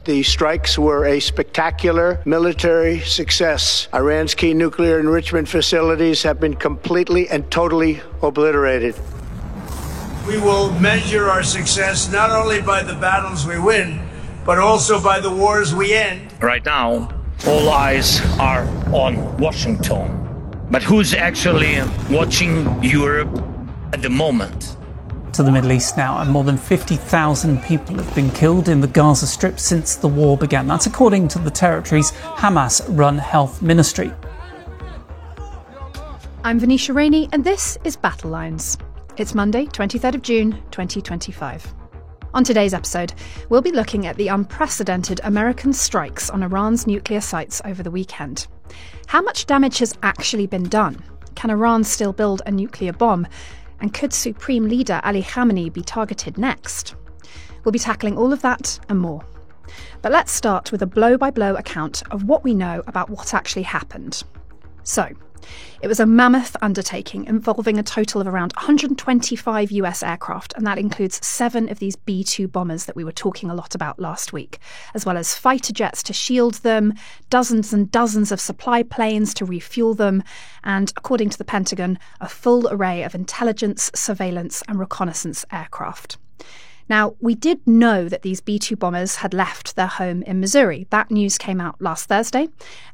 The strikes were a spectacular military success. Iran's key nuclear enrichment facilities have been completely and totally obliterated. We will measure our success not only by the battles we win, but also by the wars we end. Right now, all eyes are on Washington. But who's actually watching Europe at the moment? To the Middle East now, and more than 50,000 people have been killed in the Gaza Strip since the war began. That's according to the territory's Hamas-run health ministry. I'm Venetia Rainey, and this is Battle Lines. It's Monday, 23rd of June, 2025. On today's episode, we'll be looking at the unprecedented American strikes on Iran's nuclear sites over the weekend. How much damage has actually been done? Can Iran still build a nuclear bomb? And could Supreme Leader Ali Khamenei be targeted next? We'll be tackling all of that and more. But let's start with a blow-by-blow account of what we know about what actually happened. So, it was a mammoth undertaking involving a total of around 125 US aircraft, and that includes 7 of these B-2 bombers that we were talking a lot about last week, as well as fighter jets to shield them, dozens and dozens of supply planes to refuel them, and, according to the Pentagon, a full array of intelligence, surveillance and reconnaissance aircraft. Now, we did know that these B-2 bombers had left their home in Missouri. That news came out last Thursday,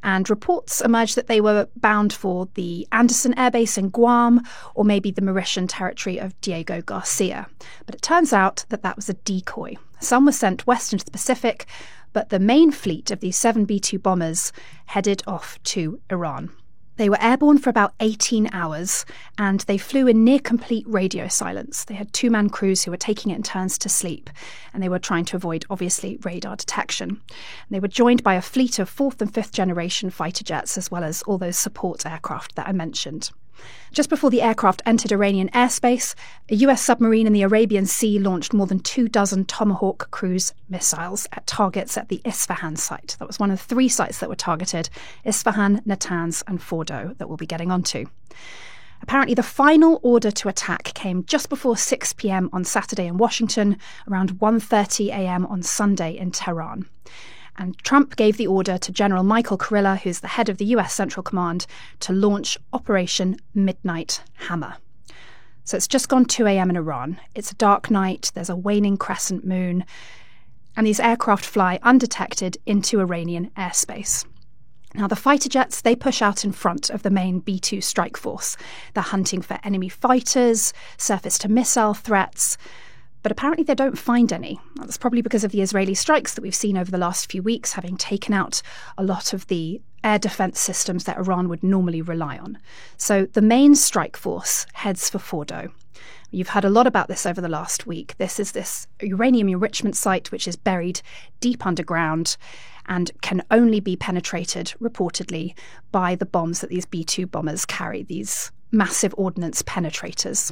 and reports emerged that they were bound for the Anderson Air Base in Guam or maybe the Mauritian territory of Diego Garcia. But it turns out that that was a decoy. Some were sent west into the Pacific, but the main fleet of these 7 B-2 bombers headed off to Iran. They were airborne for about 18 hours, and they flew in near-complete radio silence. They had 2-man crews who were taking it in turns to sleep, and they were trying to avoid, obviously, radar detection. And they were joined by a fleet of 4th and 5th generation fighter jets, as well as all those support aircraft that I mentioned. Just before the aircraft entered Iranian airspace, a US submarine in the Arabian Sea launched more than 24 Tomahawk cruise missiles at targets at the Isfahan site. That was one of 3 sites that were targeted: Isfahan, Natanz and Fordo, that we'll be getting onto. Apparently, the final order to attack came just before 6 p.m. on Saturday in Washington, around 1:30 a.m. on Sunday in Tehran. And Trump gave the order to General Michael Kurilla, who's the head of the US Central Command, to launch Operation Midnight Hammer. So it's just gone 2 a.m. in Iran. It's a dark night, there's a waning crescent moon, and these aircraft fly undetected into Iranian airspace. Now, the fighter jets, they push out in front of the main B-2 strike force. They're hunting for enemy fighters, surface-to-missile threats, but apparently they don't find any. That's probably because of the Israeli strikes that we've seen over the last few weeks, having taken out a lot of the air defense systems that Iran would normally rely on. So the main strike force heads for Fordo. You've heard a lot about this over the last week. This is this uranium enrichment site which is buried deep underground and can only be penetrated, reportedly, by the bombs that these B-2 bombers carry, these massive ordnance penetrators.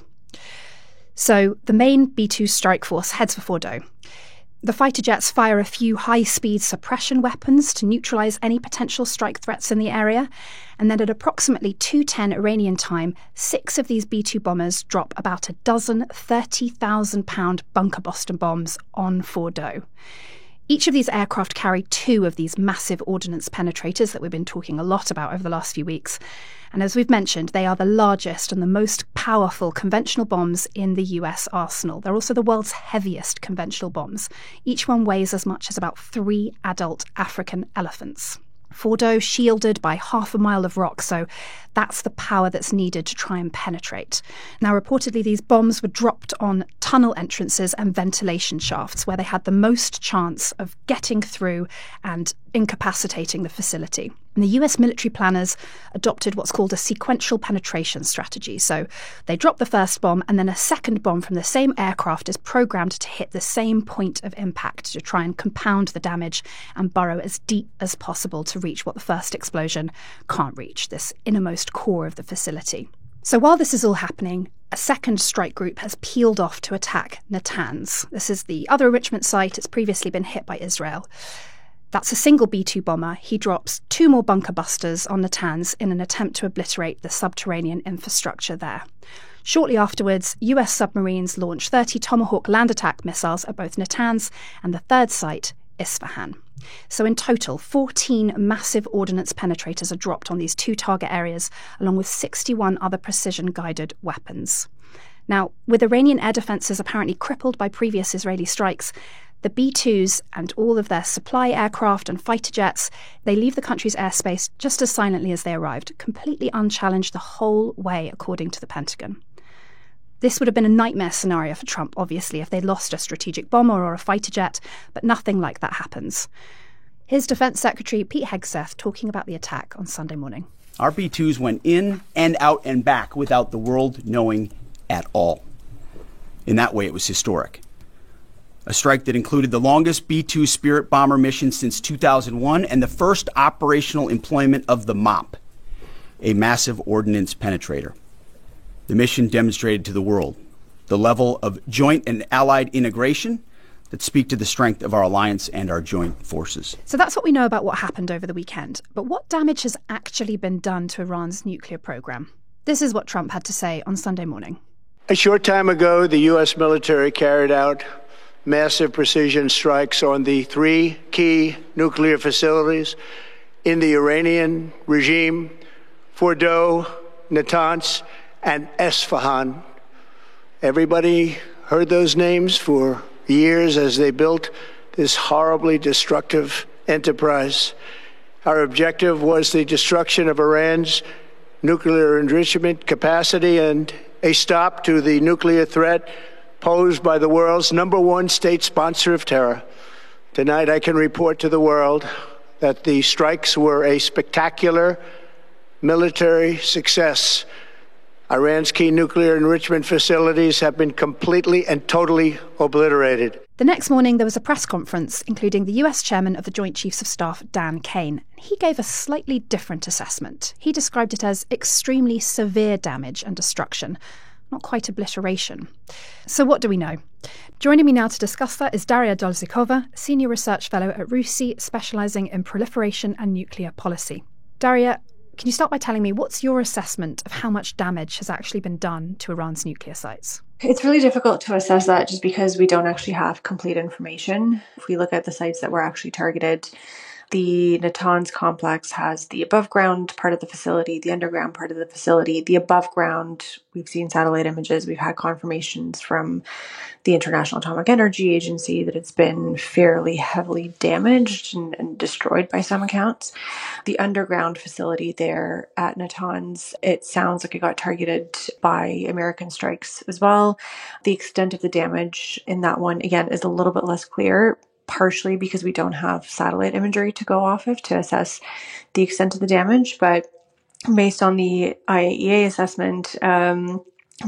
So the main B-2 strike force heads for Fordo. The fighter jets fire a few high-speed suppression weapons to neutralise any potential strike threats in the area, and then at approximately 2:10 Iranian time, 6 of these B-2 bombers drop about a dozen 30,000-pound bunker Boston bombs on Fordo. Each of these aircraft carry 2 of these massive ordnance penetrators that we've been talking a lot about over the last few weeks. And as we've mentioned, they are the largest and the most powerful conventional bombs in the US arsenal. They're also the world's heaviest conventional bombs. Each one weighs as much as about 3 adult African elephants. Fordo shielded by half a mile of rock, so that's the power that's needed to try and penetrate. Now, reportedly, these bombs were dropped on tunnel entrances and ventilation shafts, where they had the most chance of getting through and incapacitating the facility. And the US military planners adopted what's called a sequential penetration strategy. So they drop the first bomb, and then a second bomb from the same aircraft is programmed to hit the same point of impact to try and compound the damage and burrow as deep as possible to reach what the first explosion can't reach, this innermost core of the facility. So while this is all happening, a second strike group has peeled off to attack Natanz. This is the other enrichment site. It's previously been hit by Israel. That's a single B-2 bomber. He drops 2 more bunker busters on Natanz in an attempt to obliterate the subterranean infrastructure there. Shortly afterwards, US submarines launch 30 Tomahawk land attack missiles at both Natanz and the third site, Isfahan. So in total, 14 massive ordnance penetrators are dropped on these two target areas, along with 61 other precision-guided weapons. Now, with Iranian air defences apparently crippled by previous Israeli strikes, the B-2s and all of their supply aircraft and fighter jets, they leave the country's airspace just as silently as they arrived, completely unchallenged the whole way, according to the Pentagon. This would have been a nightmare scenario for Trump, obviously, if they lost a strategic bomber or a fighter jet, but nothing like that happens. Here's Defense Secretary Pete Hegseth talking about the attack on Sunday morning. Our B-2s went in and out and back without the world knowing at all. In that way, it was historic. A strike that included the longest B-2 Spirit bomber mission since 2001 and the first operational employment of the MOP, a massive ordnance penetrator. The mission demonstrated to the world the level of joint and allied integration that speak to the strength of our alliance and our joint forces. So that's what we know about what happened over the weekend. But what damage has actually been done to Iran's nuclear program? This is what Trump had to say on Sunday morning. A short time ago, the U.S. military carried out massive precision strikes on the three key nuclear facilities in the Iranian regime: Fordow, Natanz, and Isfahan. Everybody heard those names for years as they built this horribly destructive enterprise. Our objective was the destruction of Iran's nuclear enrichment capacity and a stop to the nuclear threat posed by the world's #1 state sponsor of terror. Tonight, I can report to the world that the strikes were a spectacular military success. Iran's key nuclear enrichment facilities have been completely and totally obliterated. The next morning, there was a press conference, including the US chairman of the Joint Chiefs of Staff, Dan Kane. He gave a slightly different assessment. He described it as extremely severe damage and destruction, not quite obliteration. So what do we know? Joining me now to discuss that is Daria Dolzikova, Senior Research Fellow at RUSI, specialising in proliferation and nuclear policy. Daria, can you start by telling me what's your assessment of how much damage has actually been done to Iran's nuclear sites? It's really difficult to assess that just because we don't actually have complete information. If we look at the sites that were actually targeted, the Natanz complex has the above ground part of the facility, the underground part of the facility. The above ground, we've seen satellite images, we've had confirmations from the International Atomic Energy Agency that it's been fairly heavily damaged and destroyed by some accounts. The underground facility there at Natanz, it sounds like it got targeted by American strikes as well. The extent of the damage in that one, again, is a little bit less clear, partially because we don't have satellite imagery to go off of to assess the extent of the damage. But based on the IAEA assessment,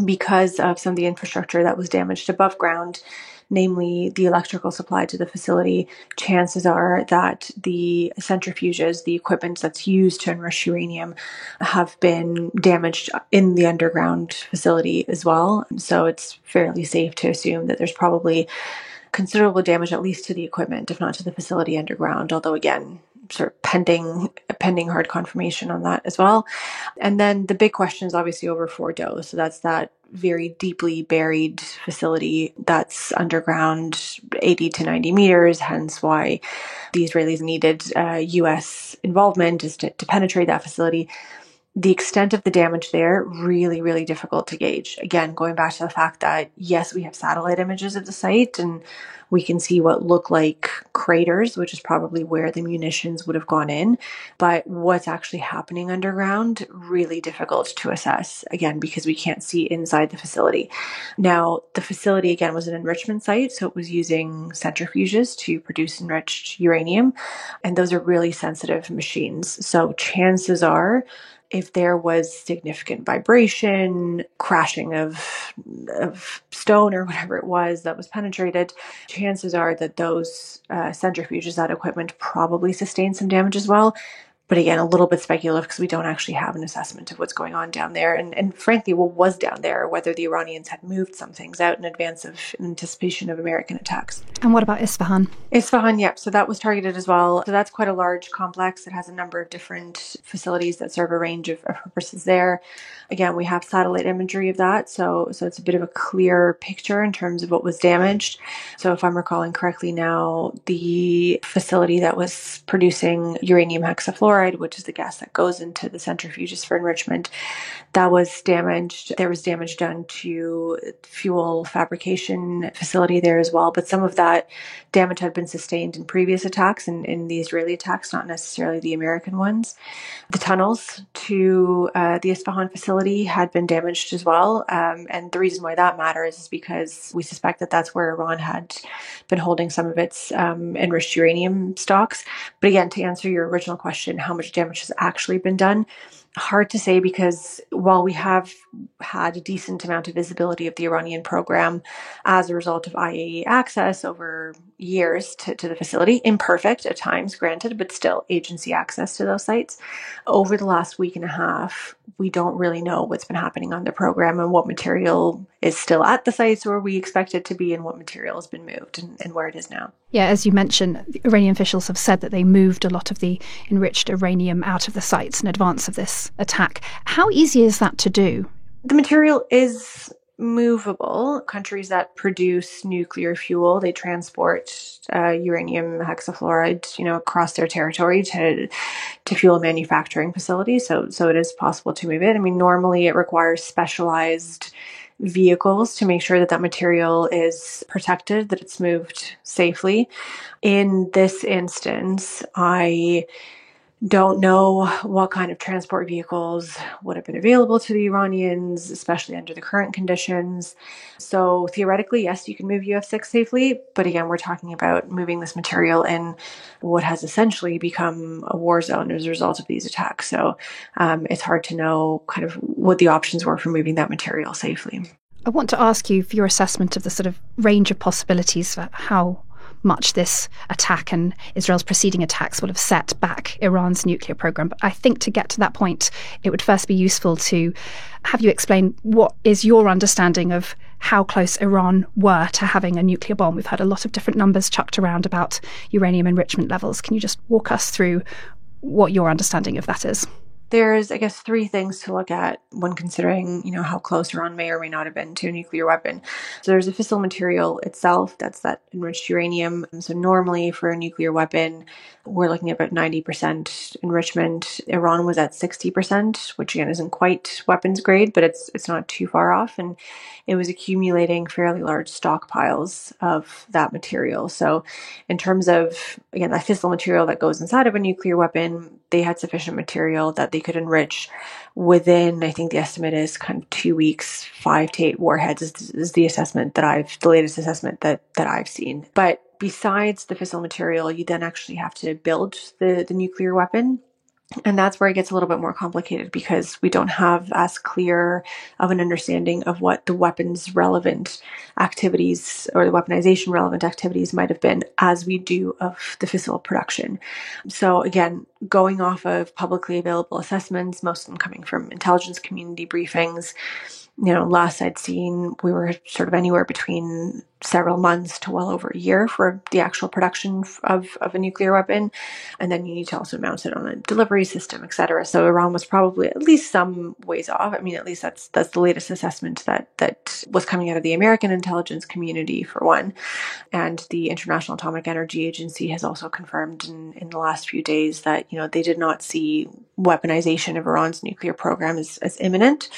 because of some of the infrastructure that was damaged above ground, namely the electrical supply to the facility, chances are that the centrifuges, the equipment that's used to enrich uranium, have been damaged in the underground facility as well. So it's fairly safe to assume that there's probably considerable damage, at least to the equipment, if not to the facility underground, although again, sort of pending hard confirmation on that as well. And then the big question is obviously over Fordow. So that's that very deeply buried facility that's underground 80 to 90 meters, hence why the Israelis needed U.S. involvement is to penetrate that facility. The extent of the damage there, really, really difficult to gauge. Again, going back to the fact that, yes, we have satellite images of the site and we can see what look like craters, which is probably where the munitions would have gone in. But what's actually happening underground, really difficult to assess, again, because we can't see inside the facility. Now, the facility, again, was an enrichment site, so it was using centrifuges to produce enriched uranium. And those are really sensitive machines. So chances are, if there was significant vibration, crashing of stone or whatever it was that was penetrated, chances are that those centrifuges, that equipment, probably sustained some damage as well. But again, a little bit speculative because we don't actually have an assessment of what's going on down there. And frankly, what was down there, whether the Iranians had moved some things out in advance of in anticipation of American attacks. And what about Isfahan? Isfahan, yep. So that was targeted as well. So that's quite a large complex. It has a number of different facilities that serve a range of purposes there. Again, we have satellite imagery of that. So it's a bit of a clear picture in terms of what was damaged. So if I'm recalling correctly now, the facility that was producing uranium hexafluoride, which is the gas that goes into the centrifuges for enrichment, that was damaged. There was damage done to fuel fabrication facility there as well. But some of that damage had been sustained in previous attacks and in the Israeli attacks, not necessarily the American ones. The tunnels to the Isfahan facility had been damaged as well. And the reason why that matters is because we suspect that that's where Iran had been holding some of its enriched uranium stocks. But again, to answer your original question, how much damage has actually been done? Hard to say, because while we have had a decent amount of visibility of the Iranian program as a result of IAEA access over years to the facility, imperfect at times, granted, but still agency access to those sites, over the last week and a half, we don't really know what's been happening on the program and what material is still at the sites where we expect it to be and what material has been moved and where it is now. Yeah, as you mentioned, the Iranian officials have said that they moved a lot of the enriched uranium out of the sites in advance of this attack. How easy is that to do? The material is movable. Countries that produce nuclear fuel, they transport uranium hexafluoride, across their territory to fuel manufacturing facilities. So it is possible to move it. I mean, normally it requires specialized vehicles to make sure that material is protected, that it's moved safely. In this instance, I don't know what kind of transport vehicles would have been available to the Iranians, especially under the current conditions. So theoretically, yes, you can move UF6 safely. But again, we're talking about moving this material in what has essentially become a war zone as a result of these attacks. So it's hard to know kind of what the options were for moving that material safely. I want to ask you for your assessment of the sort of range of possibilities for how much this attack and Israel's preceding attacks will have set back Iran's nuclear program. But I think to get to that point, it would first be useful to have you explain what is your understanding of how close Iran were to having a nuclear bomb. We've had a lot of different numbers chucked around about uranium enrichment levels. Can you just walk us through what your understanding of that is? There's, I guess, three things to look at when considering, how close Iran may or may not have been to a nuclear weapon. So there's the fissile material itself, that's that enriched uranium. So normally for a nuclear weapon, we're looking at about 90% enrichment. Iran was at 60%, which again isn't quite weapons grade, but it's not too far off. And it was accumulating fairly large stockpiles of that material. So in terms of, again, that fissile material that goes inside of a nuclear weapon, they had sufficient material that they could enrich within, I think the estimate is kind of 2 weeks, 5 to 8 warheads is the assessment the latest assessment that I've seen. But besides the fissile material, you then actually have to build the nuclear weapon. And that's where it gets a little bit more complicated because we don't have as clear of an understanding of what the weapons relevant activities or the weaponization relevant activities might have been as we do of the fissile production. So again, going off of publicly available assessments, most of them coming from intelligence community briefings, last I'd seen, we were sort of anywhere between several months to well over a year for the actual production of a nuclear weapon. And then you need to also mount it on a delivery system, etc. So Iran was probably at least some ways off. I mean, at least that's the latest assessment that was coming out of the American intelligence community, for one. And the International Atomic Energy Agency has also confirmed in the last few days that, they did not see weaponization of Iran's nuclear program as imminent.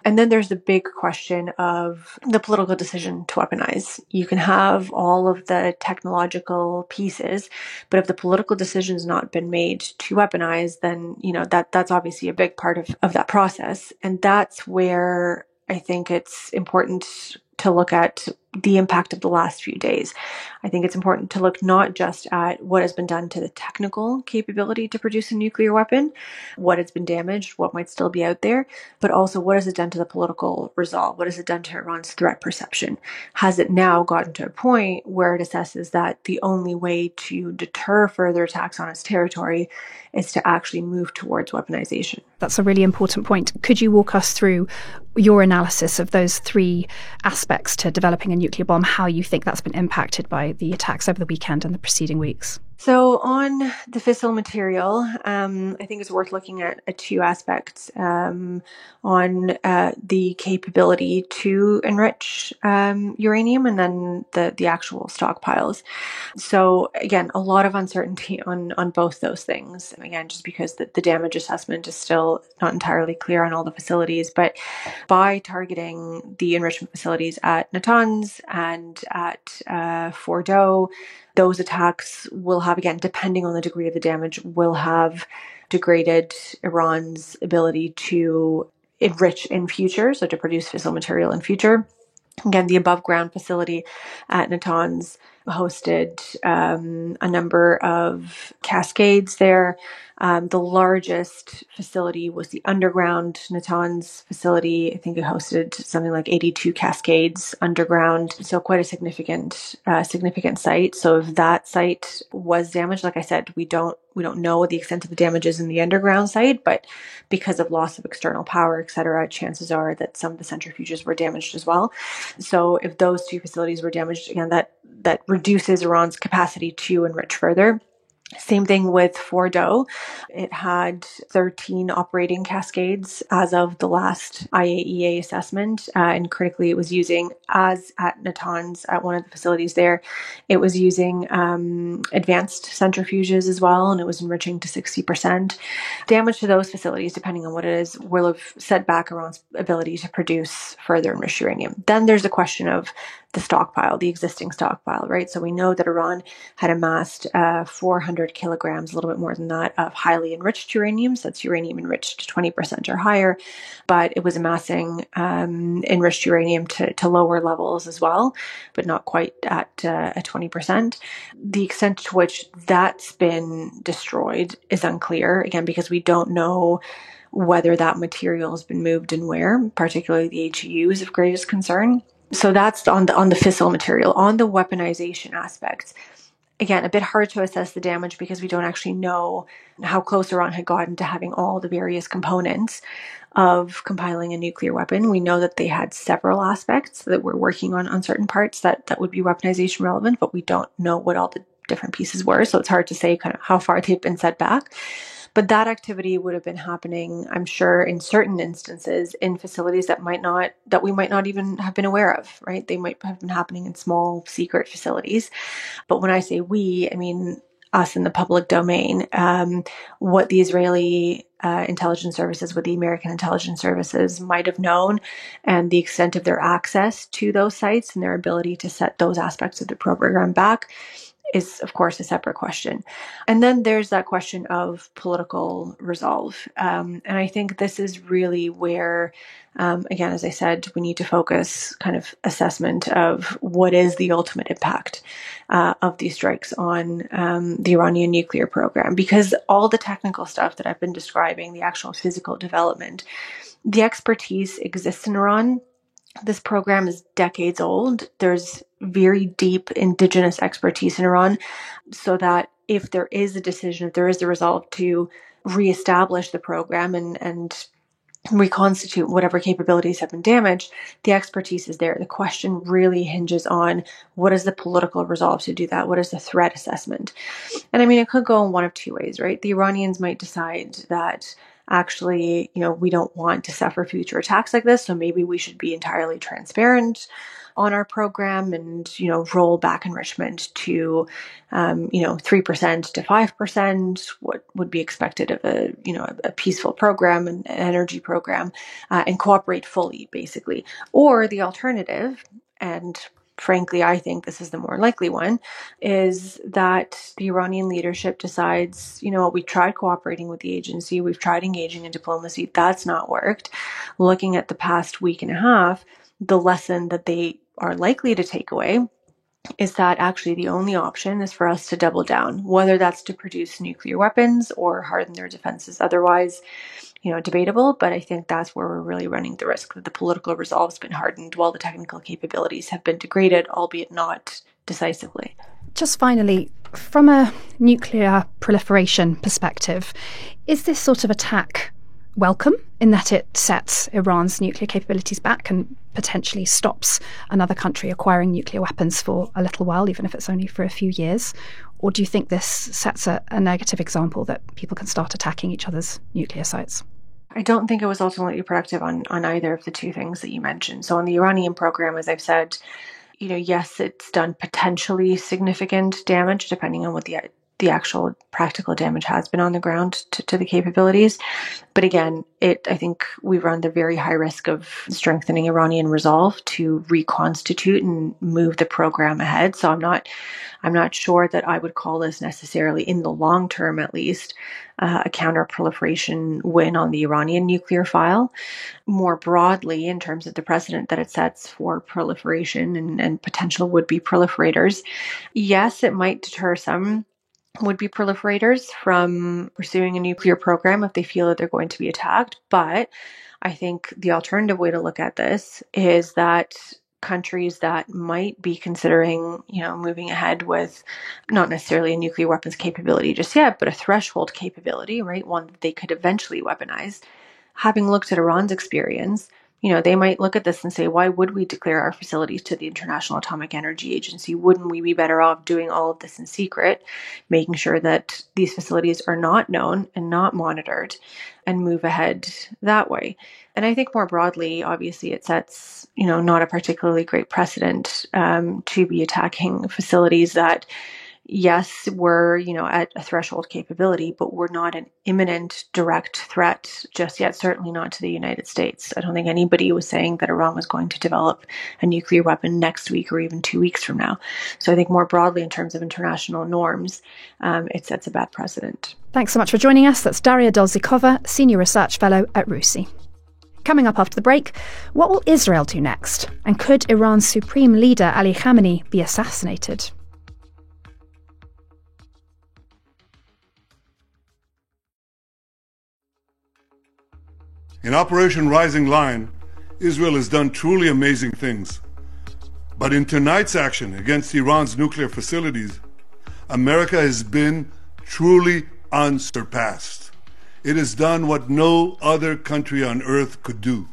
And then there's the big question of the political decision to weaponize. You can have all of the technological pieces, but if the political decision's not been made to weaponize, then, that's obviously a big part of that process. And that's where I think it's important to look at the impact of the last few days. I think it's important to look not just at what has been done to the technical capability to produce a nuclear weapon, what has been damaged, what might still be out there, but also what has it done to the political resolve? What has it done to Iran's threat perception? Has it now gotten to a point where it assesses that the only way to deter further attacks on its territory is to actually move towards weaponization? That's a really important point. Could you walk us through your analysis of those three aspects to developing a nuclear bomb, how you think that's been impacted by the attacks over the weekend and the preceding weeks? So on the fissile material, I think it's worth looking at two aspects on the capability to enrich uranium and then the actual stockpiles. So again, a lot of uncertainty on both those things. Again, just because the damage assessment is still not entirely clear on all the facilities, but by targeting the enrichment facilities at Natanz and at Fordo, those attacks will have, again, depending on the degree of the damage, will have degraded Iran's ability to enrich in future, so to produce fissile material in future. Again, the above ground facility at Natanz hosted a number of cascades there. The largest facility was the underground Natanz facility. I think it hosted something like 82 cascades underground. So quite a significant site. So if that site was damaged, like I said, we don't know what the extent of the damage is in the underground site, but because of loss of external power, et cetera, chances are that some of the centrifuges were damaged as well. So if those two facilities were damaged, again, that reduces Iran's capacity to enrich further. Same thing with Fordo. It had 13 operating cascades as of the last IAEA assessment. And critically, it was using, as at Natanz, at one of the facilities there, it was using advanced centrifuges as well, and it was enriching to 60%. Damage to those facilities, depending on what it is, will have set back Iran's ability to produce further enriched uranium. Then there's the question of the stockpile, the existing stockpile, right? So we know that Iran had amassed 400 kilograms, a little bit more than that, of highly enriched uranium. So that's uranium enriched to 20% or higher, but it was amassing enriched uranium to lower levels as well, but not quite at 20%. The extent to which that's been destroyed is unclear, again, because we don't know whether that material has been moved and where, particularly the HEU is of greatest concern. So that's on the fissile material. On the weaponization aspects, again, a bit hard to assess the damage because we don't actually know how close Iran had gotten to having all the various components of compiling a nuclear weapon. We know that they had several aspects that were working on certain parts that would be weaponization relevant, but we don't know what all the different pieces were. So it's hard to say kind of how far they've been set back. But that activity would have been happening, I'm sure, in certain instances in facilities that we might not even have been aware of, right? They might have been happening in small, secret facilities. But when I say we, I mean us in the public domain. What the Israeli intelligence services, what the American intelligence services might have known, and the extent of their access to those sites and their ability to set those aspects of the program back is, of course, a separate question. And then there's that question of political resolve. And I think this is really where, again, as I said, we need to focus kind of assessment of what is the ultimate impact of these strikes on the Iranian nuclear program. Because all the technical stuff that I've been describing, the actual physical development, the expertise exists in Iran. This program is decades old. There's very deep indigenous expertise in Iran, so that if there is a decision, if there is a resolve to reestablish the program and reconstitute whatever capabilities have been damaged, the expertise is there. The question really hinges on what is the political resolve to do that? What is the threat assessment? And I mean, it could go in one of two ways, right? The Iranians might decide that actually, we don't want to suffer future attacks like this, so maybe we should be entirely transparent on our program and, roll back enrichment to, 3% to 5%, what would be expected of a peaceful program and energy program, and cooperate fully, basically. Or the alternative, and frankly, I think this is the more likely one, is that the Iranian leadership decides, we tried cooperating with the agency, we've tried engaging in diplomacy, that's not worked. Looking at the past week and a half, the lesson that they are likely to take away is that actually the only option is for us to double down, whether that's to produce nuclear weapons or harden their defenses otherwise, debatable, but I think that's where we're really running the risk that the political resolve's been hardened while the technical capabilities have been degraded, albeit not decisively. Just finally, from a nuclear proliferation perspective, is this sort of attack welcome in that it sets Iran's nuclear capabilities back and potentially stops another country acquiring nuclear weapons for a little while, even if it's only for a few years? Or do you think this sets a negative example that people can start attacking each other's nuclear sites? I don't think it was ultimately productive on either of the two things that you mentioned. So on the Iranian program, as I've said, yes, it's done potentially significant damage, depending on what the actual practical damage has been on the ground to the capabilities. But again, I think we run the very high risk of strengthening Iranian resolve to reconstitute and move the program ahead. So I'm not sure that I would call this necessarily, in the long term at least, a counter-proliferation win on the Iranian nuclear file. More broadly, in terms of the precedent that it sets for proliferation and potential would-be proliferators, yes, it might deter some would-be proliferators from pursuing a nuclear program if they feel that they're going to be attacked. But I think the alternative way to look at this is that countries that might be considering, moving ahead with not necessarily a nuclear weapons capability just yet, but a threshold capability, right? One that they could eventually weaponize. Having looked at Iran's experience, they might look at this and say, why would we declare our facilities to the International Atomic Energy Agency? Wouldn't we be better off doing all of this in secret, making sure that these facilities are not known and not monitored, and move ahead that way? And I think more broadly, obviously, it sets, not a particularly great precedent to be attacking facilities that, yes, we're, at a threshold capability, but we're not an imminent direct threat just yet, certainly not to the United States. I don't think anybody was saying that Iran was going to develop a nuclear weapon next week or even 2 weeks from now. So I think more broadly, in terms of international norms, it sets a bad precedent. Thanks so much for joining us. That's Daria Dolzikova, Senior Research Fellow at RUSI. Coming up after the break, what will Israel do next? And could Iran's supreme leader, Ali Khamenei, be assassinated? In Operation Rising Lion, Israel has done truly amazing things. But in tonight's action against Iran's nuclear facilities, America has been truly unsurpassed. It has done what no other country on earth could do.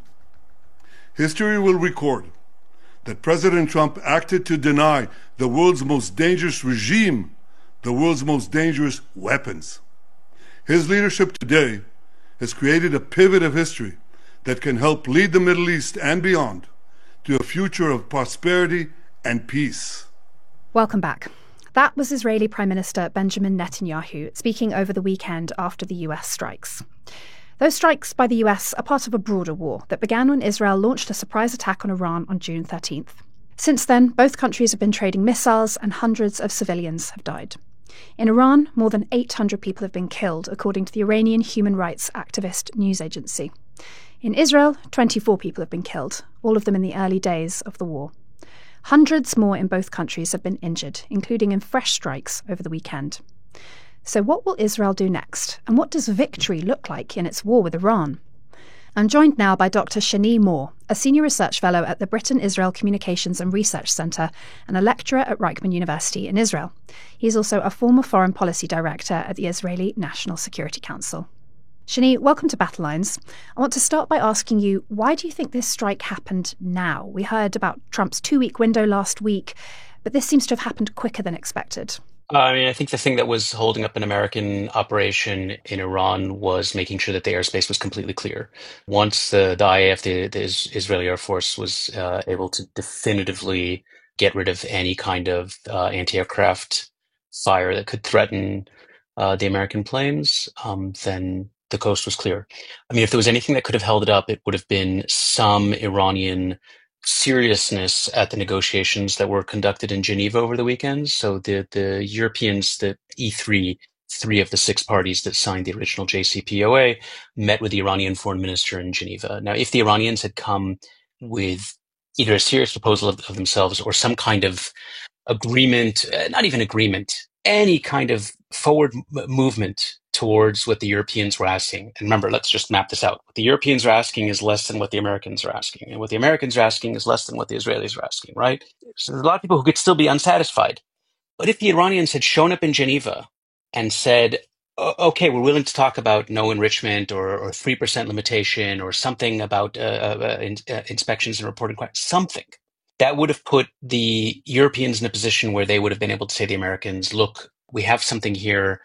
History will record that President Trump acted to deny the world's most dangerous regime the world's most dangerous weapons. His leadership today has created a pivot of history that can help lead the Middle East and beyond to a future of prosperity and peace. Welcome back. That was Israeli Prime Minister Benjamin Netanyahu speaking over the weekend after the US strikes. Those strikes by the US are part of a broader war that began when Israel launched a surprise attack on Iran on June 13th. Since then, both countries have been trading missiles and hundreds of civilians have died. In Iran, more than 800 people have been killed, according to the Iranian human rights activist news agency. In Israel, 24 people have been killed, all of them in the early days of the war. Hundreds more in both countries have been injured, including in fresh strikes over the weekend. So what will Israel do next? And what does victory look like in its war with Iran? I'm joined now by Dr. Shani Moore, a senior research fellow at the Britain-Israel Communications and Research Centre and a lecturer at Reichman University in Israel. He's also a former foreign policy director at the Israeli National Security Council. Shani, welcome to Battle Lines. I want to start by asking you, why do you think this strike happened now? We heard about Trump's 2-week window last week, but this seems to have happened quicker than expected. I think the thing that was holding up an American operation in Iran was making sure that the airspace was completely clear. Once the IAF, the Israeli Air Force, was able to definitively get rid of any kind of anti-aircraft fire that could threaten the American planes, then the coast was clear. I mean, if there was anything that could have held it up, it would have been some Iranian seriousness at the negotiations that were conducted in Geneva over the weekend. So the Europeans, the E3, 3 of the 6 parties that signed the original JCPOA, met with the Iranian foreign minister in Geneva. Now, if the Iranians had come with either a serious proposal of themselves or some kind of agreement, not even agreement, any kind of forward movement towards what the Europeans were asking. And remember, let's just map this out. What the Europeans are asking is less than what the Americans are asking. And what the Americans are asking is less than what the Israelis are asking, right? So there's a lot of people who could still be unsatisfied. But if the Iranians had shown up in Geneva and said, okay, we're willing to talk about no enrichment or 3% limitation or something about inspections and reporting, something, that would have put the Europeans in a position where they would have been able to say to the Americans, look, we have something here.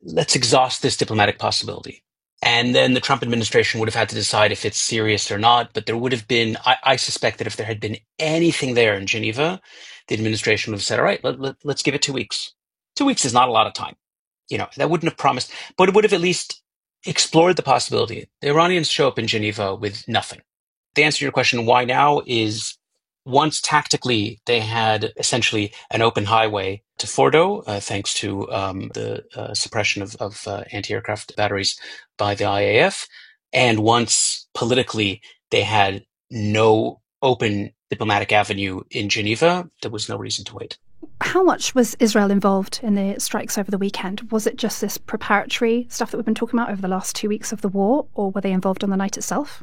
Let's exhaust this diplomatic possibility. And then the Trump administration would have had to decide if it's serious or not. But there would have been, I suspect that if there had been anything there in Geneva, the administration would have said, all right, let's give it 2 weeks. 2 weeks is not a lot of time. That wouldn't have promised, but it would have at least explored the possibility. The Iranians show up in Geneva with nothing. The answer to your question, why now, is once tactically they had essentially an open highway to Fordo, thanks to the suppression of anti-aircraft batteries by the IAF. And once politically they had no open diplomatic avenue in Geneva, there was no reason to wait. How much was Israel involved in the strikes over the weekend? Was it just this preparatory stuff that we've been talking about over the last 2 weeks of the war, or were they involved on the night itself?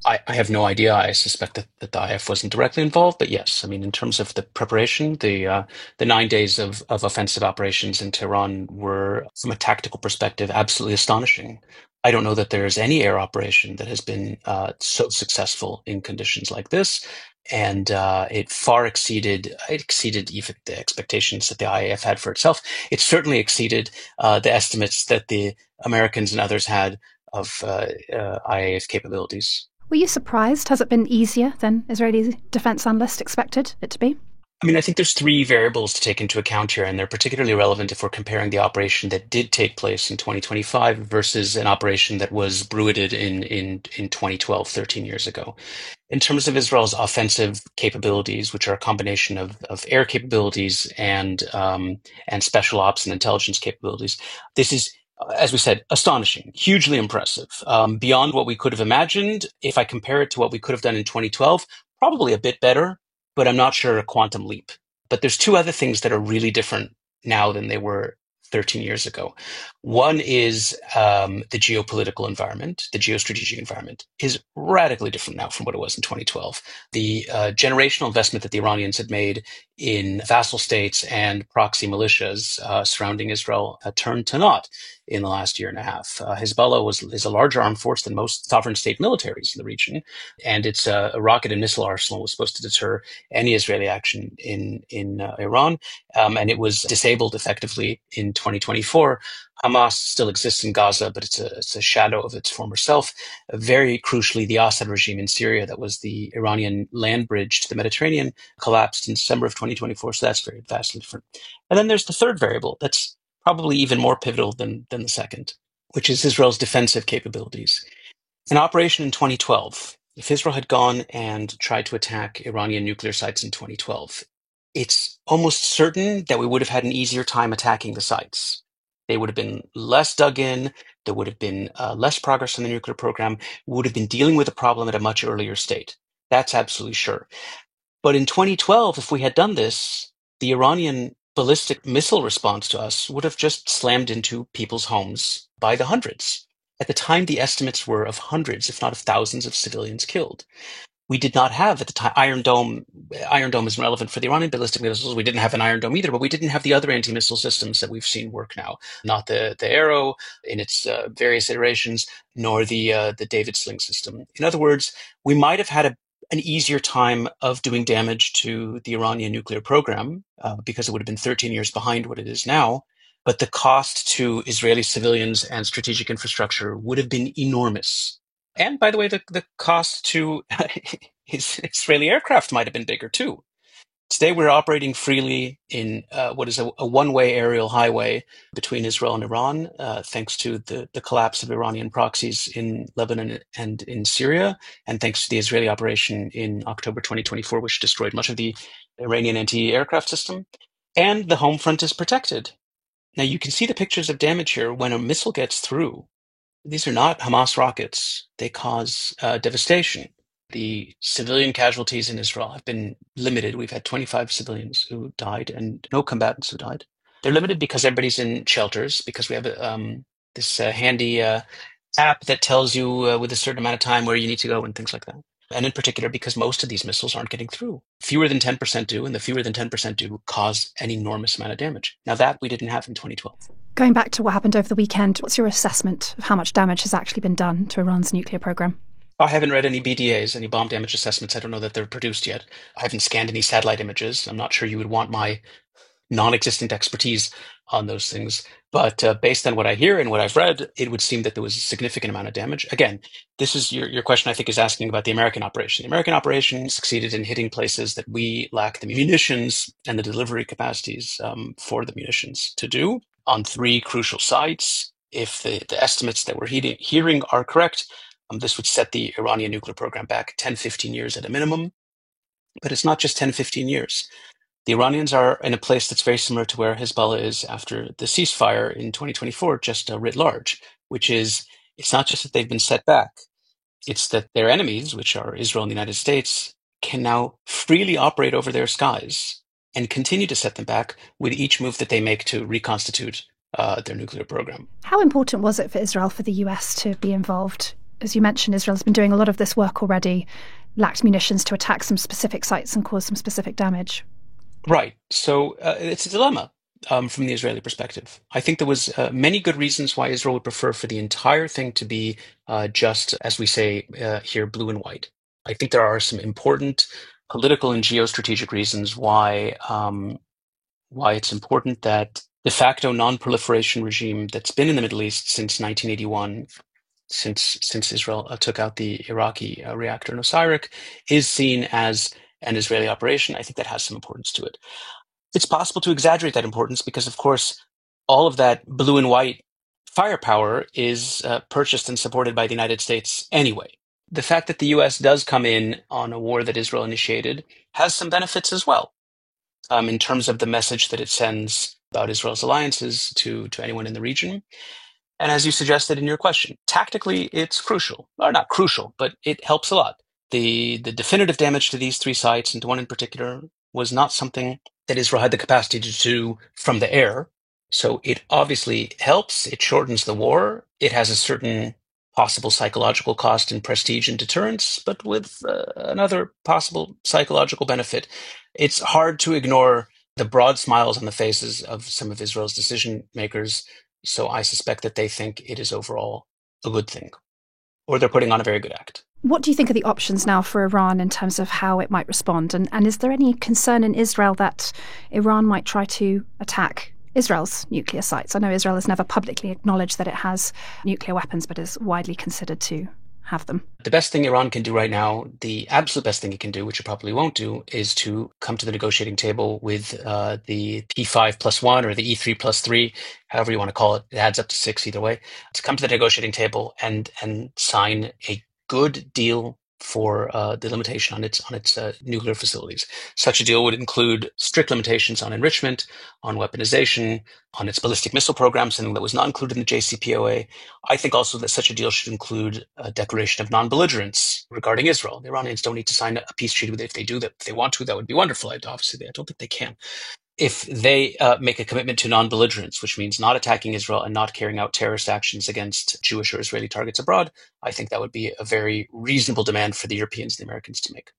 I have no idea. I suspect that the IAF wasn't directly involved, but yes, I mean, in terms of the preparation, the 9 days of offensive operations in Tehran were, from a tactical perspective, absolutely astonishing. I don't know that there's any air operation that has been so successful in conditions like this, and it far exceeded even the expectations that the IAF had for itself. It certainly exceeded the estimates that the Americans and others had of IAF capabilities. Were you surprised? Has it been easier than Israeli defense analysts expected it to be? I mean, I think there's 3 variables to take into account here, and they're particularly relevant if we're comparing the operation that did take place in 2025 versus an operation that was bruited in 2012, 13 years ago. In terms of Israel's offensive capabilities, which are a combination of air capabilities and special ops and intelligence capabilities, this is, as we said, astonishing, hugely impressive, beyond what we could have imagined. If I compare it to what we could have done in 2012, probably a bit better, but I'm not sure a quantum leap. But there's 2 other things that are really different now than they were 13 years ago. One is the geopolitical environment, the geostrategic environment is radically different now from what it was in 2012. The generational investment that the Iranians had made in vassal states and proxy militias surrounding Israel turned to naught in the last year and a half. Hezbollah is a larger armed force than most sovereign state militaries in the region, and its a rocket and missile arsenal was supposed to deter any Israeli action in Iran, and it was disabled effectively in 2024. Hamas still exists in Gaza, but it's a shadow of its former self. Very crucially, the Assad regime in Syria, that was the Iranian land bridge to the Mediterranean, collapsed in December of 2024. So that's very vastly different. And then there's the third variable that's probably even more pivotal than the second, which is Israel's defensive capabilities. An operation in 2012, if Israel had gone and tried to attack Iranian nuclear sites in 2012, it's almost certain that we would have had an easier time attacking the sites. They would have been less dug in. There would have been less progress on the nuclear program. We would have been dealing with the problem at a much earlier state. That's absolutely sure. But in 2012, if we had done this, the Iranian ballistic missile response to us would have just slammed into people's homes by the hundreds. At the time, the estimates were of hundreds, if not of thousands, of civilians killed. We did not have at the time Iron Dome. Iron Dome is relevant for the Iranian ballistic missiles. We didn't have an Iron Dome either, but we didn't have the other anti-missile systems that we've seen work now. Not the Arrow in its various iterations, nor the David Sling system. In other words, we might have had an easier time of doing damage to the Iranian nuclear program because it would have been 13 years behind what it is now. But the cost to Israeli civilians and strategic infrastructure would have been enormous. And by the way, the cost to Israeli aircraft might have been bigger too. Today, we're operating freely in what is a one-way aerial highway between Israel and Iran, thanks to the collapse of Iranian proxies in Lebanon and in Syria, and thanks to the Israeli operation in October 2024, which destroyed much of the Iranian anti-aircraft system. And the home front is protected. Now, you can see the pictures of damage here. When a missile gets through, these are not Hamas rockets. They cause devastation. The civilian casualties in Israel have been limited. We've had 25 civilians who died and no combatants who died. They're limited because everybody's in shelters, because we have this handy app that tells you with a certain amount of time where you need to go and things like that. And in particular, because most of these missiles aren't getting through. Fewer than 10% do, and the fewer than 10% do cause an enormous amount of damage. Now that we didn't have in 2012. Going back to what happened over the weekend, what's your assessment of how much damage has actually been done to Iran's nuclear program? I haven't read any BDAs, any bomb damage assessments. I don't know that they're produced yet. I haven't scanned any satellite images. I'm not sure you would want my non-existent expertise on those things. But based on what I hear and what I've read, it would seem that there was a significant amount of damage. Again, this is your question, I think, is asking about the American operation. The American operation succeeded in hitting places that we lack the munitions and the delivery capacities for the munitions to do on 3 crucial sites. If the estimates that we're hearing are correct, this would set the Iranian nuclear program back 10, 15 years at a minimum. But it's not just 10, 15 years. The Iranians are in a place that's very similar to where Hezbollah is after the ceasefire in 2024, just writ large, which is it's not just that they've been set back, it's that their enemies, which are Israel and the United States, can now freely operate over their skies and continue to set them back with each move that they make to reconstitute their nuclear program. How important was it for Israel for the US to be involved? As you mentioned, Israel's been doing a lot of this work already, lacked munitions to attack some specific sites and cause some specific damage. Right. So it's a dilemma from the Israeli perspective. I think there was many good reasons why Israel would prefer for the entire thing to be just, as we say here, blue and white. I think there are some important political and geostrategic reasons why it's important that de facto non-proliferation regime that's been in the Middle East since 1981, since Israel took out the Iraqi reactor in Osirak, is seen as an Israeli operation. I think that has some importance to it. It's possible to exaggerate that importance because, of course, all of that blue and white firepower is purchased and supported by the United States anyway. The fact that the U.S. does come in on a war that Israel initiated has some benefits as well, in terms of the message that it sends about Israel's alliances to anyone in the region. And as you suggested in your question, tactically, it's crucial. Or not crucial, but it helps a lot. The definitive damage to these 3 sites, and to one in particular, was not something that Israel had the capacity to do from the air. So it obviously helps. It shortens the war. It has a certain possible psychological cost in prestige and deterrence, but with another possible psychological benefit. It's hard to ignore the broad smiles on the faces of some of Israel's decision makers. So I suspect that they think it is overall a good thing, or they're putting on a very good act. What do you think are the options now for Iran in terms of how it might respond? And is there any concern in Israel that Iran might try to attack Israel's nuclear sites? I know Israel has never publicly acknowledged that it has nuclear weapons, but is widely considered to have them. The best thing Iran can do right now, the absolute best thing it can do, which it probably won't do, is to come to the negotiating table with the P5+1 or the E3+3, however you want to call it. It adds up to 6 either way. To come to the negotiating table and sign a good deal for the limitation on its nuclear facilities. Such a deal would include strict limitations on enrichment, on weaponization, on its ballistic missile program, something that was not included in the JCPOA. I think also that such a deal should include a declaration of non-belligerence regarding Israel. The Iranians don't need to sign a peace treaty with it. If they do that, if they want to, that would be wonderful. Obviously, I don't think they can. If they make a commitment to non-belligerence, which means not attacking Israel and not carrying out terrorist actions against Jewish or Israeli targets abroad, I think that would be a very reasonable demand for the Europeans and the Americans to make.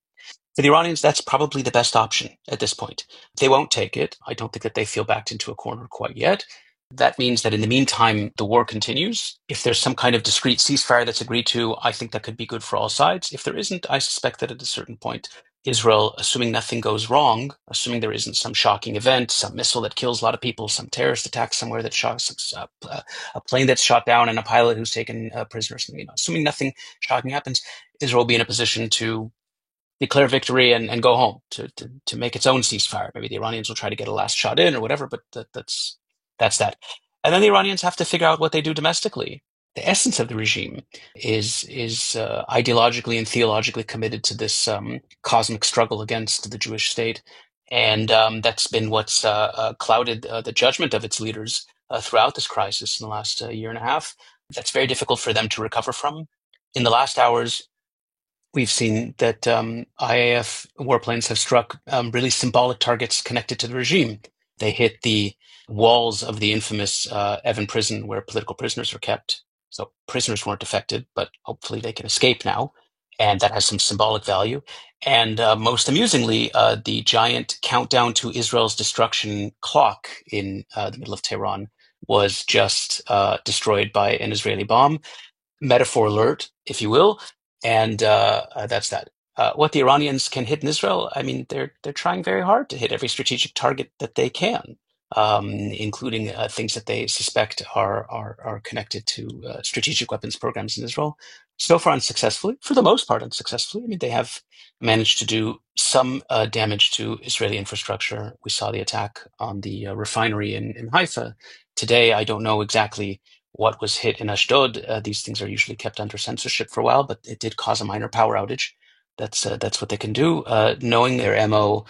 For the Iranians, that's probably the best option at this point. They won't take it. I don't think that they feel backed into a corner quite yet. That means that in the meantime, the war continues. If there's some kind of discrete ceasefire that's agreed to, I think that could be good for all sides. If there isn't, I suspect that at a certain point, Israel, assuming nothing goes wrong, assuming there isn't some shocking event, some missile that kills a lot of people, some terrorist attack somewhere that shocks a plane that's shot down and a pilot who's taken prisoners, assuming nothing shocking happens, Israel will be in a position to declare victory and go home, to make its own ceasefire. Maybe the Iranians will try to get a last shot in or whatever, but that's that. And then the Iranians have to figure out what they do domestically. The essence of the regime is ideologically and theologically committed to this cosmic struggle against the Jewish state. And that's been what's clouded the judgment of its leaders throughout this crisis in the last year and a half. That's very difficult for them to recover from. In the last hours, We've seen that IAF warplanes have struck really symbolic targets connected to the regime. They hit the walls of the infamous Evin prison where political prisoners are kept. So prisoners weren't affected, but hopefully they can escape now. And that has some symbolic value. And most amusingly, the giant countdown to Israel's destruction clock in the middle of Tehran was just destroyed by an Israeli bomb. Metaphor alert, if you will. And that's that. What the Iranians can hit in Israel, I mean, they're trying very hard to hit every strategic target that they can, including things that they suspect are connected to strategic weapons programs in Israel. So far unsuccessfully, for the most part unsuccessfully. I mean, they have managed to do some damage to Israeli infrastructure. We saw the attack on the refinery in Haifa. Today, I don't know exactly what was hit in Ashdod. These things are usually kept under censorship for a while, but it did cause a minor power outage. That's what they can do. Knowing their MO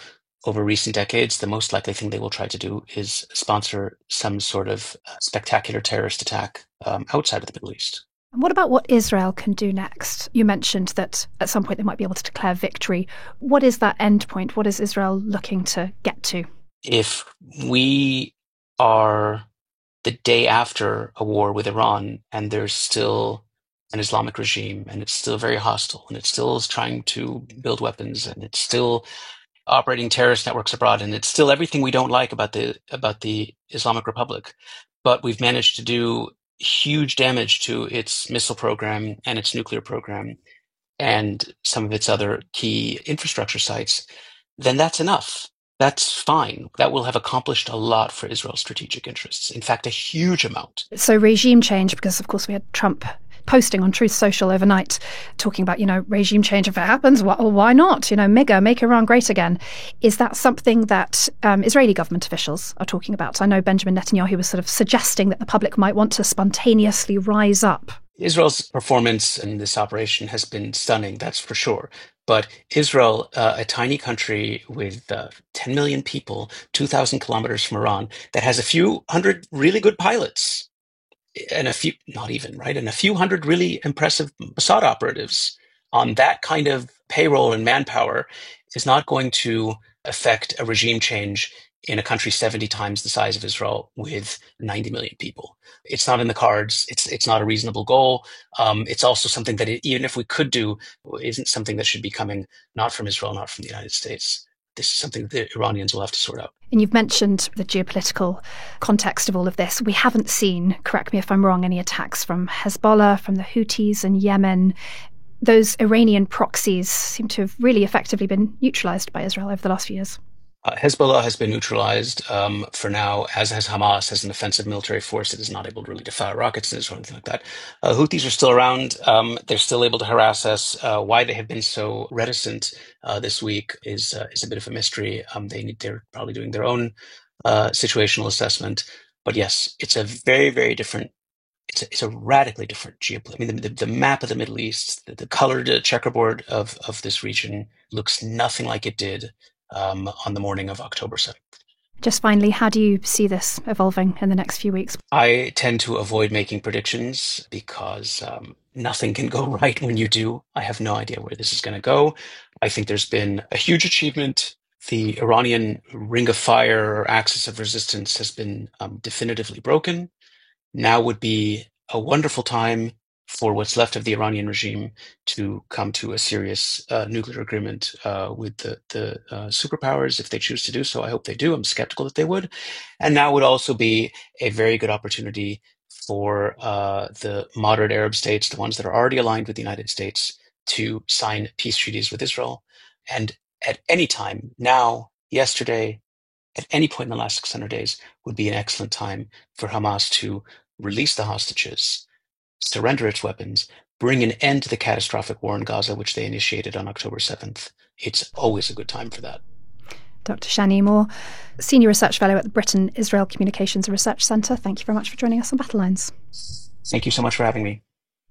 over recent decades, the most likely thing they will try to do is sponsor some sort of spectacular terrorist attack outside of the Middle East. And what about what Israel can do next? You mentioned that at some point they might be able to declare victory. What is that end point? What is Israel looking to get to? If we are the day after a war with Iran and there's still an Islamic regime and it's still very hostile and it still is trying to build weapons and it's still operating terrorist networks abroad and it's still everything we don't like about the Islamic Republic, but we've managed to do huge damage to its missile program and its nuclear program and some of its other key infrastructure sites, then that's enough. That's fine. That will have accomplished a lot for Israel's strategic interests. In fact, a huge amount. So regime change, because of course we had Trump posting on Truth Social overnight talking about, regime change, if it happens, why not? MIGA, make Iran great again. Is that something that Israeli government officials are talking about? I know Benjamin Netanyahu was sort of suggesting that the public might want to spontaneously rise up. Israel's performance in this operation has been stunning, that's for sure. But Israel, a tiny country with 10 million people, 2,000 kilometers from Iran, that has a few hundred really good pilots, and a few, not even, right? And a few hundred really impressive Mossad operatives on that kind of payroll and manpower is not going to affect a regime change in a country 70 times the size of Israel with 90 million people. It's not in the cards. It's not a reasonable goal. It's also something that even if we could do, isn't something that should be coming not from Israel, not from the United States. This is something that the Iranians will have to sort out. And you've mentioned the geopolitical context of all of this. We haven't seen, correct me if I'm wrong, any attacks from Hezbollah, from the Houthis in Yemen. Those Iranian proxies seem to have really effectively been neutralized by Israel over the last few years. Hezbollah has been neutralized for now, as has Hamas as an offensive military force that is not able to really fire rockets or anything like that. Houthis are still around. They're still able to harass us. Why they have been so reticent this week is a bit of a mystery. They're probably doing their own situational assessment. But yes, it's a very, very different. It's a radically different geopolitics. I mean, the map of the Middle East, the colored checkerboard of this region looks nothing like it did on the morning of October 7th. Just finally, how do you see this evolving in the next few weeks? I tend to avoid making predictions because nothing can go right when you do. I have no idea where this is going to go. I think there's been a huge achievement. The Iranian ring of fire or axis of resistance has been definitively broken. Now would be a wonderful time for what's left of the Iranian regime to come to a serious nuclear agreement with the superpowers if they choose to do so. I hope they do. I'm skeptical that they would. And now would also be a very good opportunity for the moderate Arab states, the ones that are already aligned with the United States, to sign peace treaties with Israel. And at any time, now, yesterday, at any point in the last 600 days, would be an excellent time for Hamas to release the hostages, surrender its weapons, bring an end to the catastrophic war in Gaza, which they initiated on October 7th. It's always a good time for that. Dr. Shani Moore, Senior Research Fellow at the Britain-Israel Communications Research Centre. Thank you very much for joining us on Battle Lines. Thank you so much for having me.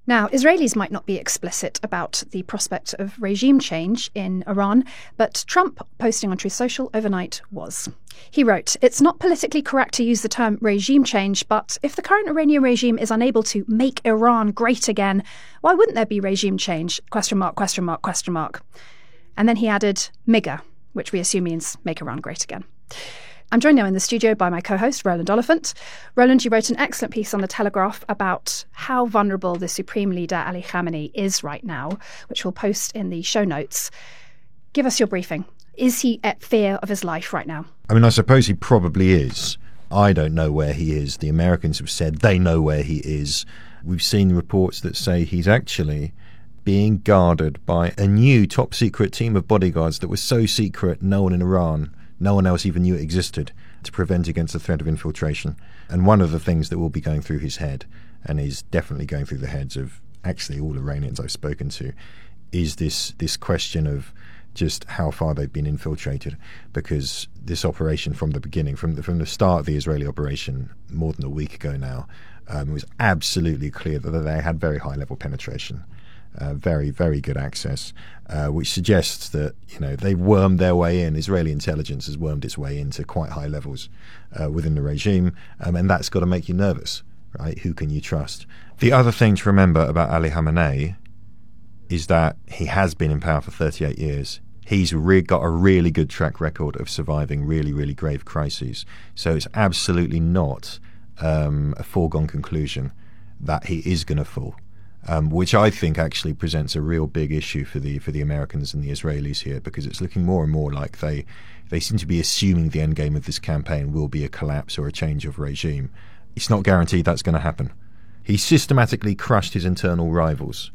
Now, Israelis might not be explicit about the prospect of regime change in Iran, but Trump, posting on Truth Social overnight, was. He wrote, "It's not politically correct to use the term regime change, but if the current Iranian regime is unable to make Iran great again, why wouldn't there be regime change? ? And then he added MIGA, which we assume means make Iran great again." I'm joined now in the studio by my co-host, Roland Oliphant. Roland, you wrote an excellent piece on The Telegraph about how vulnerable the Supreme Leader Ali Khamenei is right now, which we'll post in the show notes. Give us your briefing. Is he at fear of his life right now? I mean, I suppose he probably is. I don't know where he is. The Americans have said they know where he is. We've seen reports that say he's actually being guarded by a new top-secret team of bodyguards that was so secret no one in Iran, no one else even knew it existed, to prevent against the threat of infiltration. And one of the things that will be going through his head, and is definitely going through the heads of actually all Iranians I've spoken to, is this question of just how far they've been infiltrated. Because this operation from the beginning, from the start of the Israeli operation more than a week ago now, it was absolutely clear that they had very high-level penetration. Very, very good access, which suggests that, they wormed their way in. Israeli intelligence has wormed its way into quite high levels within the regime, and that's got to make you nervous, right? Who can you trust? The other thing to remember about Ali Khamenei is that he has been in power for 38 years. He's got a really good track record of surviving really, really grave crises. So it's absolutely not a foregone conclusion that he is going to fall. Which I think actually presents a real big issue for the Americans and the Israelis here, because it's looking more and more like they seem to be assuming the end game of this campaign will be a collapse or a change of regime. It's not guaranteed that's going to happen. He systematically crushed his internal rivals.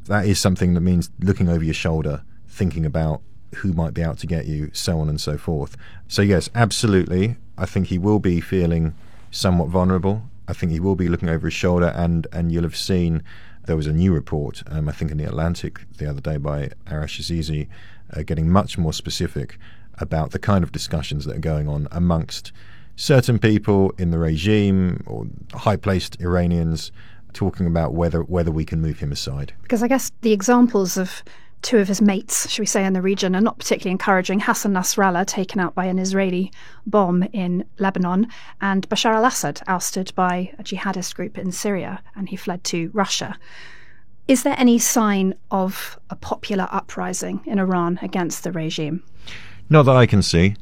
That is something that means looking over your shoulder, thinking about who might be out to get you, so on and so forth. So yes, absolutely, I think he will be feeling somewhat vulnerable. I think he will be looking over his shoulder, and you'll have seen there was a new report, I think in The Atlantic the other day by Arash Azizi, getting much more specific about the kind of discussions that are going on amongst certain people in the regime or high-placed Iranians, talking about whether we can move him aside. Because I guess the examples of two of his mates, should we say, in the region are not particularly encouraging. Hassan Nasrallah, taken out by an Israeli bomb in Lebanon, and Bashar al-Assad, ousted by a jihadist group in Syria, and he fled to Russia. Is there any sign of a popular uprising in Iran against the regime? Not that I can see,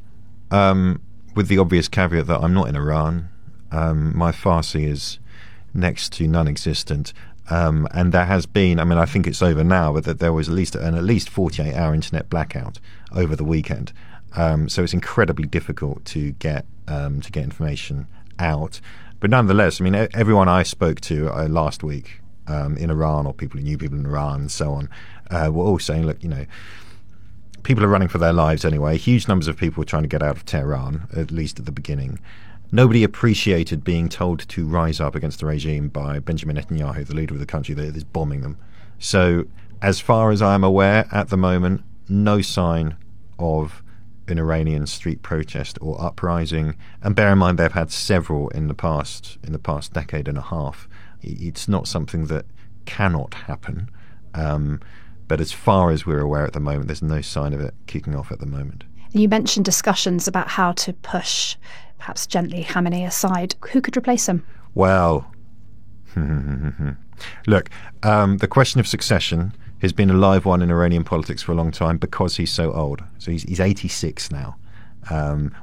with the obvious caveat that I'm not in Iran. My Farsi is next to non-existent. And there has been, I think it's over now, but that there was at least 48-hour internet blackout over the weekend. So it's incredibly difficult to get information out. But nonetheless, everyone I spoke to last week in Iran, or people who knew people in Iran and so on, were all saying, look, people are running for their lives anyway. Huge numbers of people were trying to get out of Tehran, at least at the beginning. Nobody appreciated being told to rise up against the regime by Benjamin Netanyahu, the leader of the country that is bombing them. So, as far as I'm aware, at the moment, no sign of an Iranian street protest or uprising. And bear in mind, they've had several in the past decade and a half. It's not something that cannot happen. But as far as we're aware at the moment, there's no sign of it kicking off at the moment. You mentioned discussions about how to push, perhaps gently, Khamenei aside. Who could replace him? Well, look, the question of succession has been a live one in Iranian politics for a long time because he's so old. So he's 86 now.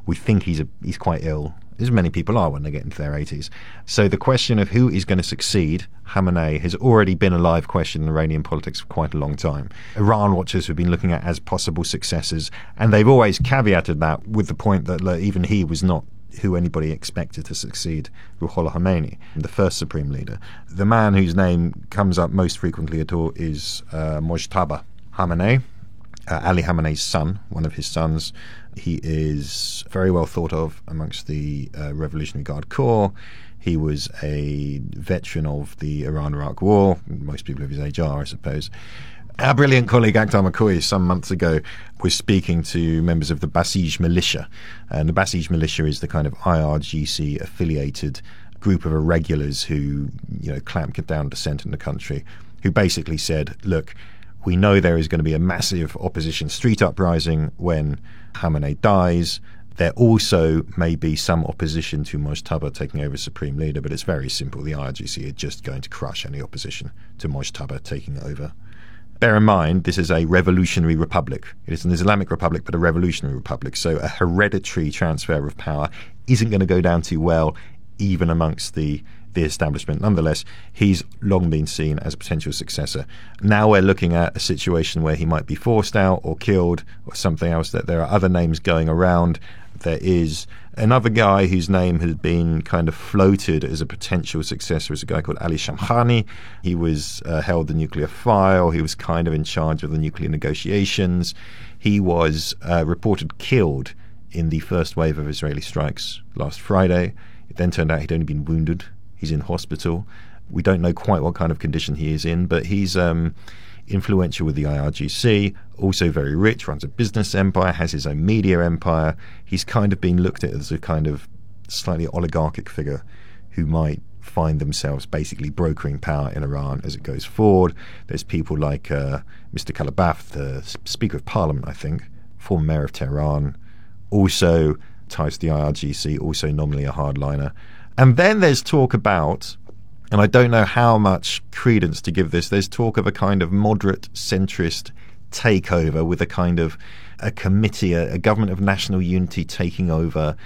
We think he's quite ill, as many people are when they get into their 80s. So the question of who is going to succeed Khamenei has already been a live question in Iranian politics for quite a long time. Iran watchers have been looking at as possible successors, and they've always caveated that with the point that even he was not who anybody expected to succeed Ruhollah Khomeini, the first supreme leader. The man whose name comes up most frequently at all is Mojtaba Khamenei, Ali Khamenei's son, one of his sons. He is very well thought of amongst the Revolutionary Guard Corps. He was a veteran of the Iran-Iraq War. Most people of his age are, I suppose. Our brilliant colleague Akhtar Makhoui some months ago was speaking to members of the Basij militia. And the Basij militia is the kind of IRGC-affiliated group of irregulars who, clamped down dissent in the country, who basically said, look, we know there is going to be a massive opposition street uprising when Khamenei dies. There also may be some opposition to Mojtaba taking over as Supreme Leader, but it's very simple. The IRGC are just going to crush any opposition to Mojtaba taking over. Bear in mind, this is a revolutionary republic. It is an Islamic republic, but a revolutionary republic. So a hereditary transfer of power isn't going to go down too well, even amongst the establishment. Nonetheless, he's long been seen as a potential successor. Now we're looking at a situation where he might be forced out or killed or something else. That there are other names going around. There is another guy whose name has been kind of floated as a potential successor, is a guy called Ali Shamkhani. He was held the nuclear file. He was kind of in charge of the nuclear negotiations. He was reported killed in the first wave of Israeli strikes last Friday. It then turned out he'd only been wounded. He's in hospital. We don't know quite what kind of condition he is in, but he's influential with the IRGC, also very rich, runs a business empire, has his own media empire. He's kind of been looked at as a kind of slightly oligarchic figure who might find themselves basically brokering power in Iran as it goes forward. There's people like Mr. Kalibaf, the Speaker of Parliament, I think, former mayor of Tehran, also ties to the IRGC, also nominally a hardliner. And then there's talk about, and I don't know how much credence to give this, there's talk of a kind of moderate centrist takeover with a kind of a committee, a government of national unity taking over,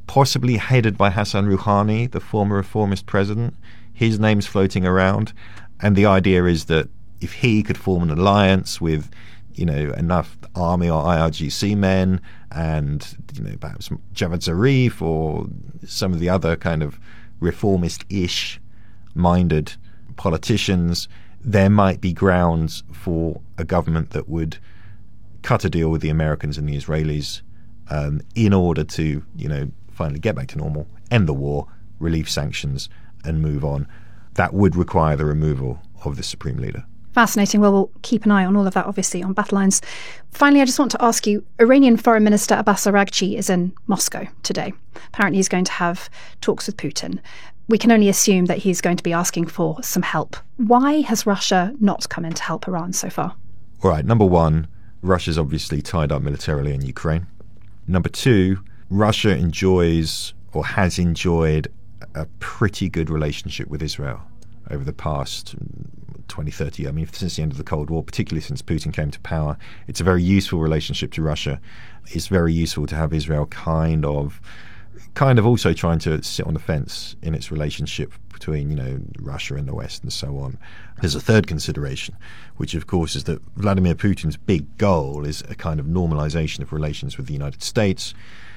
possibly headed by Hassan Rouhani, the former reformist president. His name's floating around. And the idea is that if he could form an alliance with, enough army or IRGC men and, perhaps Javad Zarif or some of the other kind of reformist-ish minded politicians, there might be grounds for a government that would cut a deal with the Americans and the Israelis in order to, finally get back to normal, end the war, relieve sanctions, and move on. That would require the removal of the Supreme Leader. Fascinating. Well, we'll keep an eye on all of that, obviously, on Battle Lines. Finally, I just want to ask you, Iranian Foreign Minister Abbas Araghchi is in Moscow today. Apparently he's going to have talks with Putin. We can only assume that he's going to be asking for some help. Why has Russia not come in to help Iran so far? All right, number one, Russia's obviously tied up militarily in Ukraine. Number two, Russia enjoys or has enjoyed a pretty good relationship with Israel over the past 20, 30 years. I mean, since the end of the Cold War, particularly since Putin came to power. It's a very useful relationship to Russia. It's very useful to have Israel kind of also trying to sit on the fence in its relationship between, Russia and the West and so on. There's a third consideration, which of course is that Vladimir Putin's big goal is a kind of normalization of relations with the United States,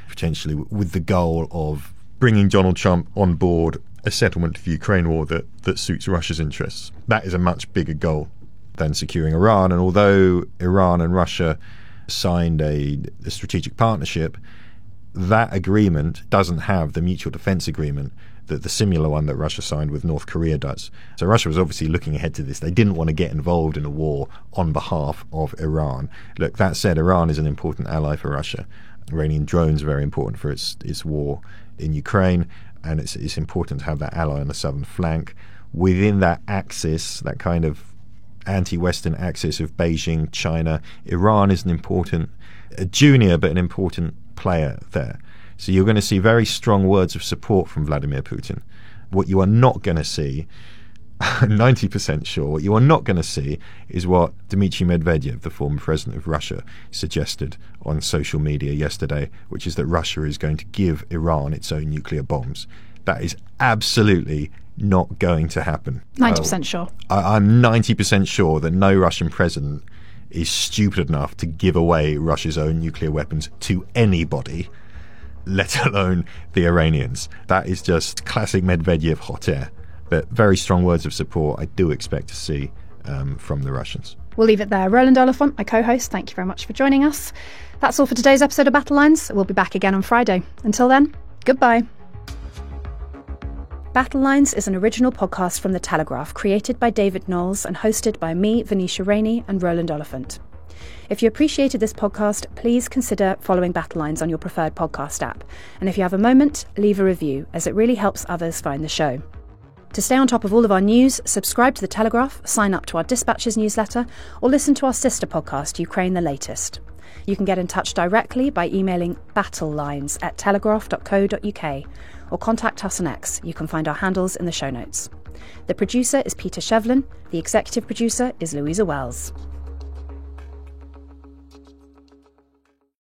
potentially with the goal of bringing Donald Trump on board a settlement of the Ukraine war that suits Russia's interests. That is a much bigger goal than securing Iran. And although Iran and Russia signed a strategic partnership, that agreement doesn't have the mutual defense agreement that the similar one that Russia signed with North Korea does. So Russia was obviously looking ahead to this. They didn't want to get involved in a war on behalf of Iran. Look, that said, Iran is an important ally for Russia. Iranian drones are very important for its war in Ukraine, and it's important to have that ally on the southern flank. Within that axis, that kind of anti-Western axis of Beijing, China, Iran is a junior but an important player there. So you're going to see very strong words of support from Vladimir Putin. What you are not going to see, 90% sure, what you are not going to see is what Dmitry Medvedev, the former president of Russia, suggested on social media yesterday, which is that Russia is going to give Iran its own nuclear bombs. That is absolutely not going to happen. 90% sure. I'm 90% sure that no Russian president is stupid enough to give away Russia's own nuclear weapons to anybody, let alone the Iranians. That is just classic Medvedev hot air. But very strong words of support I do expect to see from the Russians. We'll leave it there. Roland Oliphant, my co-host, thank you very much for joining us. That's all for today's episode of Battle Lines. We'll be back again on Friday. Until then, goodbye. Battle Lines is an original podcast from The Telegraph, created by David Knowles and hosted by me, Venetia Rainey, and Roland Oliphant. If you appreciated this podcast, please consider following Battlelines on your preferred podcast app. And if you have a moment, leave a review, as it really helps others find the show. To stay on top of all of our news, subscribe to The Telegraph, sign up to our Dispatches newsletter, or listen to our sister podcast, Ukraine the Latest. You can get in touch directly by emailing battlelines@telegraph.co.uk or contact us on X. You can find our handles in the show notes. The producer is Peter Shevlin. The executive producer is Louisa Wells.